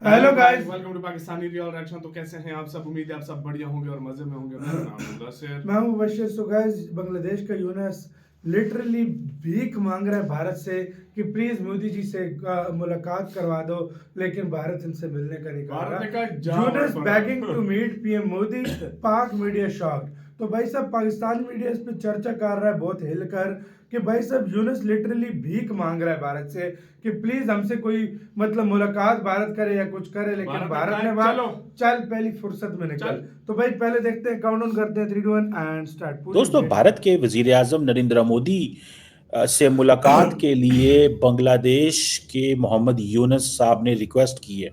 Hello guys, welcome to Pakistani real reaction. तो कैसे हैं आप सब? उम्मीद है आप सब बढ़िया होंगे और मजे में होंगे। मेरा नाम है मुदस्सिर। मैं हूं बशीर। सो गाइस, बांग्लादेश का यूनस लिटरली भीख मांग रहा है भारत से कि प्लीज मोदी जी से मुलाकात करवा दो, लेकिन भारत इनसे मिलने का नहीं कर भारत ने रहा। कहा जा यूनस पड़ा। Begging to meet PM Modi, Pak media shocked. तो भाई साहब, पाकिस्तान मीडिया इस पे चर्चा कर रहा है बहुत हिलकर कि भाई साहब यूनस लिटरली भीख मांग रहा है भारत से कि प्लीज हमसे कोई मतलब मुलाकात भारत करे या कुछ करे, लेकिन भारत ने चलो चल पहली फुर्सत में निकल। तो भाई पहले देखते हैं, काउंट डाउन करते हैं 3 2 1 एंड स्टार्ट। दोस्तों, भारत के वजीर आजम नरेंद्र मोदी से मुलाकात के लिए बांग्लादेश के मोहम्मद यूनुस साहब ने रिक्वेस्ट की है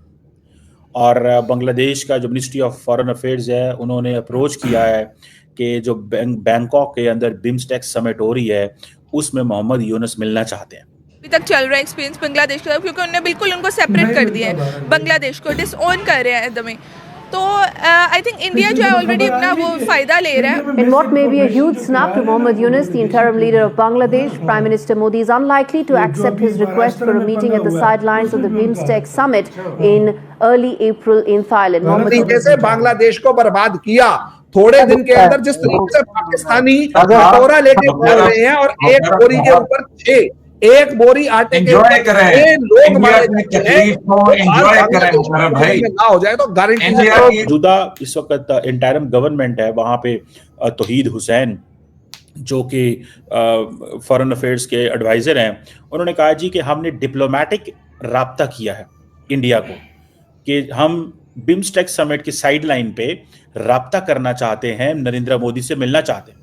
और बांग्लादेश का जो मिनिस्ट्री ऑफ फॉरेन अफेयर्स है उन्होंने अप्रोच किया है कि जो बैंकॉक के अंदर बिम्स्टेक समिट हो रही है उसमें मोहम्मद यूनुस मिलना चाहते हैं। अभी तक चल रहा है एक्सपीरियंस बांग्लादेश का, क्योंकि उन्होंने बिल्कुल उनको सेपरेट कर दिया है, बांग्लादेश को डिसओन कर रहे हैं एकदम ही। तो आई थिंक इंडिया जो है ऑलरेडी अपना वो फायदा ले रहा है। In what may be a huge snap to Mohammad Yunus, the interim leader of Bangladesh, Prime Minister Modi is unlikely to accept his request for a meeting at the sidelines of the BIMSTEC summit in early April in Thailand. तरीके से बांग्लादेश को बर्बाद किया थोड़े दिन के अंदर, जिस तरीके से पाकिस्तानी कटोरा लेके बोल रहे हैं और एक बोरी के ऊपर 6 एक बोरी आटे के एंजॉय करें, लोग मारे तकलीफ को एंजॉय करें भाई, ना हो जाए तो गारंटी मौजूदा इस वक्त इंटरिम गवर्नमेंट है, वहां पे तौहीद हुसैन जो कि फॉरेन अफेयर्स के एडवाइजर हैं, उन्होंने कहा जी कि हमने डिप्लोमेटिक राब्ता किया है इंडिया को कि हम बिम्स्टेक समिट की साइडलाइन पे राब्ता करना चाहते हैं, नरेंद्र मोदी से मिलना चाहते हैं।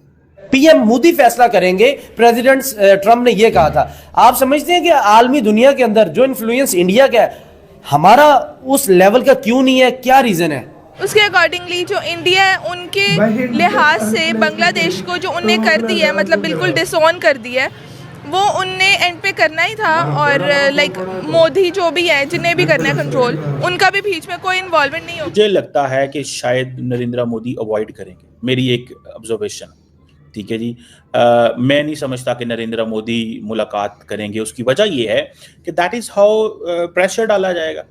पीएम मोदी फैसला करेंगे, प्रेसिडेंट ट्रम्प ने यह कहा था। आप समझते हैं कि आलमी दुनिया के अंदर जो इन्फ्लुएंस इंडिया का है, हमारा उस लेवल का क्यों नहीं है? क्या रीजन है? उसके अकॉर्डिंगली जो इंडिया है उनके लिहाज से बांग्लादेश को जो उनने कर दिया है, मतलब बिल्कुल डिसऑन कर दिया है, वो उनने एंड पे करना ही था। और लाइक मोदी जो भी है, जिन्हें भी करना है कंट्रोल, उनका भी बीच में कोई इन्वॉल्वमेंट नहीं हो। मुझे लगता है कि शायद नरेंद्र मोदी अवॉइड करेंगे, मेरी एक ऑब्जर्वेशन। ठीक है जी, मैं नहीं समझता कि नरेंद्र मोदी मुलाकात करेंगे। उसकी वजह यह है कि दैट इज हाउ प्रेशर डाला जाएगा।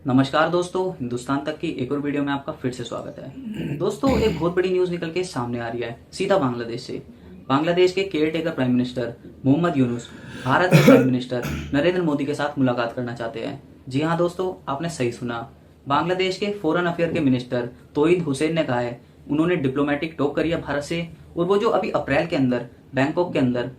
नमस्कार दोस्तों, हिंदुस्तान तक की एक और वीडियो में आपका फिर से स्वागत है। दोस्तों, एक बहुत बड़ी न्यूज निकल के सामने आ रही है सीधा बांग्लादेश से। बांग्लादेश के caretaker prime minister Mohammad Yunus Bharat के प्राइम मिनिस्टर नरेंद्र मोदी के साथ मुलाकात करना चाहते हैं। जी हाँ दोस्तों, आपने सही सुना। बांग्लादेश के फॉरेन अफेयर के मिनिस्टर तौहीद हुसैन ने कहा है, उन्होंने डिप्लोमेटिक टॉक करी है भारत से, और वो जो अभी अप्रैल के अंदर बैंकॉक के अंदर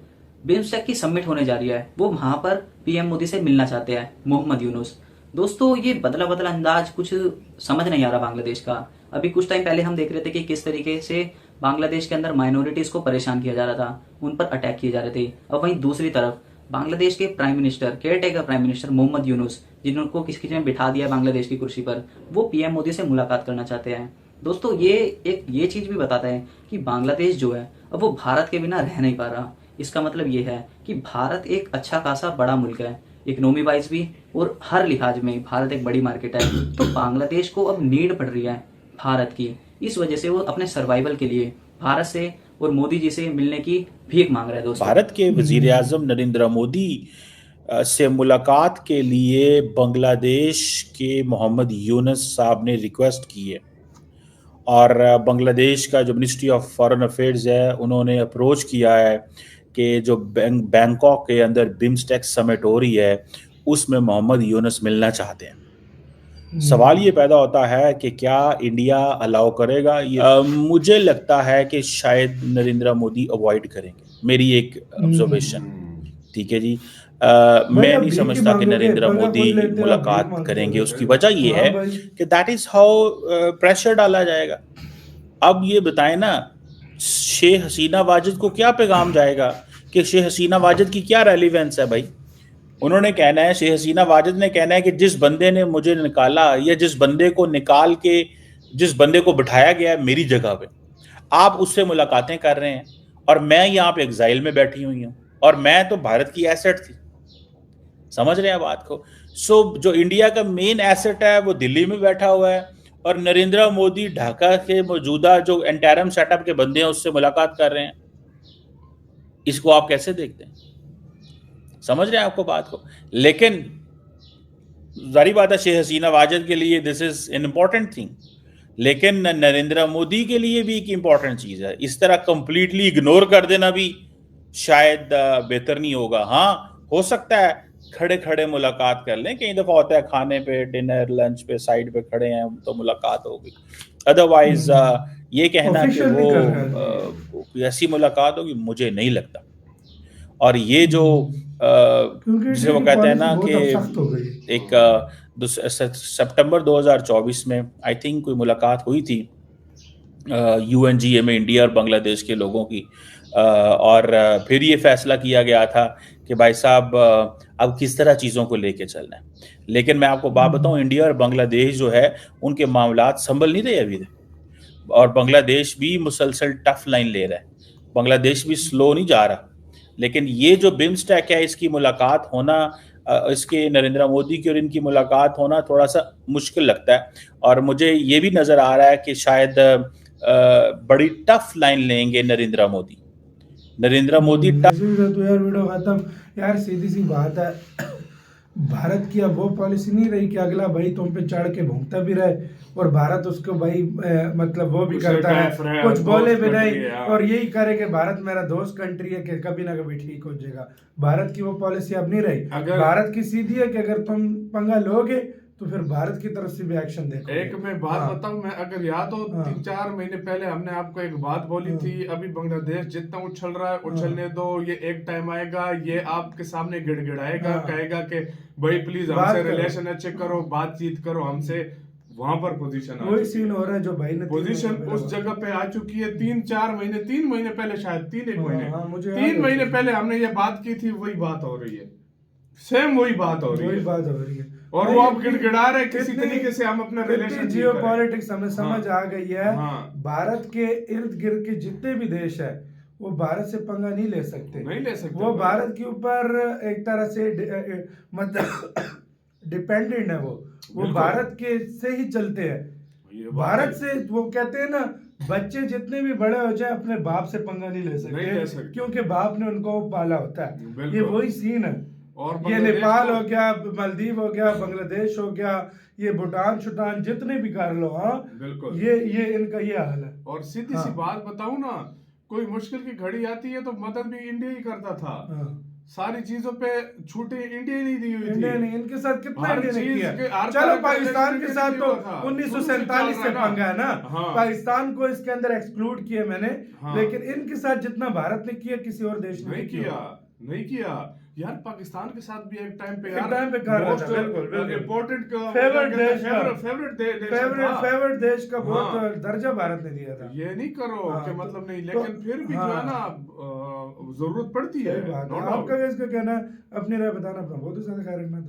बिम्स्टेक की समिट होने जा रही है, वो वहां पर पीएम मोदी से मिलना चाहते हैं मोहम्मद यूनुस। दोस्तों, ये बदला बदला अंदाज कुछ समझ नहीं आ रहा बांग्लादेश का। अभी कुछ टाइम पहले हम देख रहे थे कि किस तरीके से बांग्लादेश के अंदर माइनॉरिटीज को परेशान किया जा रहा था, उन पर अटैक किए जा रहे थे। अब वहीं दूसरी तरफ बांग्लादेश के prime minister, caretaker prime minister Mohammad Yunus, जिनको किसी ने बिठा दिया बांग्लादेश की कुर्सी पर, वो पीएम मोदी से मुलाकात करना चाहते हैं। दोस्तों, ये चीज भी बताता है कि बांग्लादेश जो है अब वो भारत के बिना रह नहीं पा रहा। इसका मतलब ये है कि भारत एक अच्छा खासा बड़ा मुल्क है, इकोनॉमी वाइज भी और हर लिहाज में भारत एक बड़ी मार्केट है। तो बांग्लादेश को अब नीड पड़ रही है भारत की, इस वजह से वो अपने सर्वाइवल के लिए भारत से और मोदी जी से मिलने की भीख मांग रहा है। दोस्तों, भारत के वजीर आजम नरेंद्र मोदी से मुलाकात के लिए बांग्लादेश के मोहम्मद यूनुस साहब ने रिक्वेस्ट की है और बांग्लादेश का जो मिनिस्ट्री ऑफ फॉरेन अफेयर्स है उन्होंने अप्रोच किया है कि जो बैंकॉक के अंदर बिम्स्टेक समिट हो रही है उसमें मोहम्मद यूनुस मिलना चाहते हैं। सवाल ये पैदा होता है कि क्या इंडिया अलाउ करेगा? मुझे लगता है कि शायद नरेंद्र मोदी अवॉइड करेंगे, मेरी एक ऑब्जर्वेशन। ठीक है जी, मैं नहीं समझता कि नरेंद्र मोदी मुलाकात करेंगे। उसकी वजह यह है कि दैट इज हाउ प्रेशर डाला जाएगा। अब ये बताएं ना, शेख हसीना वाजिद को क्या पैगाम जाएगा कि शेख हसीना वाजिद की क्या रेलिवेंस है भाई? उन्होंने कहना है, शेख हसीना वाजिद ने कहना है कि जिस बंदे ने मुझे निकाला या जिस बंदे को निकाल के जिस बंदे को बिठाया गया है मेरी जगह पे, आप उससे मुलाकातें कर रहे हैं और मैं यहाँ पे एग्जाइल में बैठी हुई हूँ और मैं तो भारत की एसेट थी। समझ रहे हैं बात को? जो इंडिया का मेन एसेट है वो दिल्ली में बैठा हुआ है और नरेंद्र मोदी ढाका के मौजूदा जो इंटरिम सेटअप के बंदे हैं उससे मुलाकात कर रहे हैं। इसको आप कैसे देखते हैं? समझ रहे हैं आपको बात को? लेकिन जारी बात है शेख हसीना वाजिद के लिए this is an important thing, लेकिन नरेंद्र मोदी के लिए भी एक इम्पॉर्टेंट चीज है। इस तरह कंप्लीटली इग्नोर कर देना भी शायद बेहतर नहीं होगा। हाँ, हो सकता है खड़े खड़े मुलाकात कर लें, कई दफा होता है खाने पे, डिनर लंच पे साइड पे खड़े हैं तो मुलाकात हो गई। अदरवाइज ये कहना कि वो ऐसी मुलाकात होगी मुझे नहीं लगता। और ये जो जिसे वो कहते हैं ना कि एक सितंबर 2024 में आई थिंक कोई मुलाकात हुई थी UNGA में इंडिया और बांग्लादेश के लोगों की, और फिर ये फैसला किया गया था कि भाई साहब अब किस तरह चीज़ों को लेके चलना है। लेकिन मैं आपको बात बताऊं, इंडिया और बांग्लादेश जो है उनके मामलात संभल नहीं रहे अभी, और बांग्लादेश भी मुसलसल टफ लाइन ले रहा है, बांग्लादेश भी स्लो नहीं जा रहा। लेकिन ये जो बिम्स्टेक है इसकी मुलाकात होना, इसके नरेंद्र मोदी की और इनकी मुलाकात होना थोड़ा सा मुश्किल लगता है। और मुझे ये भी नज़र आ रहा है कि शायद बड़ी टफ लाइन लेंगे नरेंद्र मोदी तो यार वीडियो खत्म। यार सीधी सी बात है, भारत की अब वो पॉलिसी नहीं रही कि अगला भाई तुम पे चढ़ के भूंकता भी रहे और भारत उसको भाई मतलब वो भी करता है, कुछ बोले भी नहीं और यही करे कि भारत मेरा दोस्त कंट्री है कि कभी ना कभी ठीक हो जाएगा। भारत की वो पॉलिसी अब नहीं रही। भारत की सीधी है कि अगर तुम पंगा लोगे तो फिर भारत की तरफ से भी एक्शन देखो। एक मैं बात बताऊं, मैं अगर याद हो 3-4 महीने पहले हमने आपको एक बात बोली थी, अभी बांग्लादेश जितना उछल रहा है उछलने दो, ये एक टाइम आएगा ये आपके सामने गिड़गिड़ाएगा, कहेगा कि भाई प्लीज हमसे रिलेशन अच्छे करो, बातचीत करो हमसे। वहां पर पोजीशन वही सीन हो रहा है जो भाई ने पोजीशन उस जगह पे आ चुकी है। 3-4 महीने 3 महीने पहले, शायद 3 महीने पहले हमने ये बात की थी, वही बात हो रही है, सेम वही बात हो रही है। और वो आप गिड़गिड़ा रहे किसी तरीके से हम अपना रिलेशन जियोपॉलिटिक्स हमें समझ आ गई है। भारत के इर्द गिर्द के जितने भी देश है वो भारत से पंगा नहीं ले सकते, वो भारत के ऊपर एक तरह से मतलब डिपेंडेंट है, वो भारत के से ही चलते हैं। भारत से वो कहते हैं ना, बच्चे जितने भी बड़े हो जाए अपने बाप से पंगा नहीं ले सकते क्योंकि बाप ने उनको पाला होता है। ये वही सीन है। और ये नेपाल हो गया, मालदीव हो गया, बांग्लादेश हो गया, ये भूटान शुटान जितने भी कर लो, हाँ बिल्कुल ये इनका ये हाल है। और सीधी सी बात बताऊं ना, कोई मुश्किल की घड़ी आती है तो मदद भी इंडिया ही करता था। सारी चीजों पे छूटे इंडिया नहीं दी हुई थी। इंडिया नहीं, इनके साथ कितना इंडिया ने किया। चलो पाकिस्तान के साथ तो 1947 से पंगा है ना, पाकिस्तान को इसके अंदर एक्सक्लूड किया मैंने, लेकिन इनके साथ जितना भारत ने किया किसी और देश ने नहीं किया। यार पाकिस्तान के साथ भी एक टाइम पे कर रहा था, बिल्कुल इम्पोर्टेंट फेवरेट देश का बहुत दर्जा भारत ने दिया था। ये नहीं करो कि मतलब नहीं, लेकिन फिर भी जो है ना जरूरत पड़ती है। आपका इसका कहना, अपनी राय बताना, अपना बहुत ज्यादा ख्याल रखना।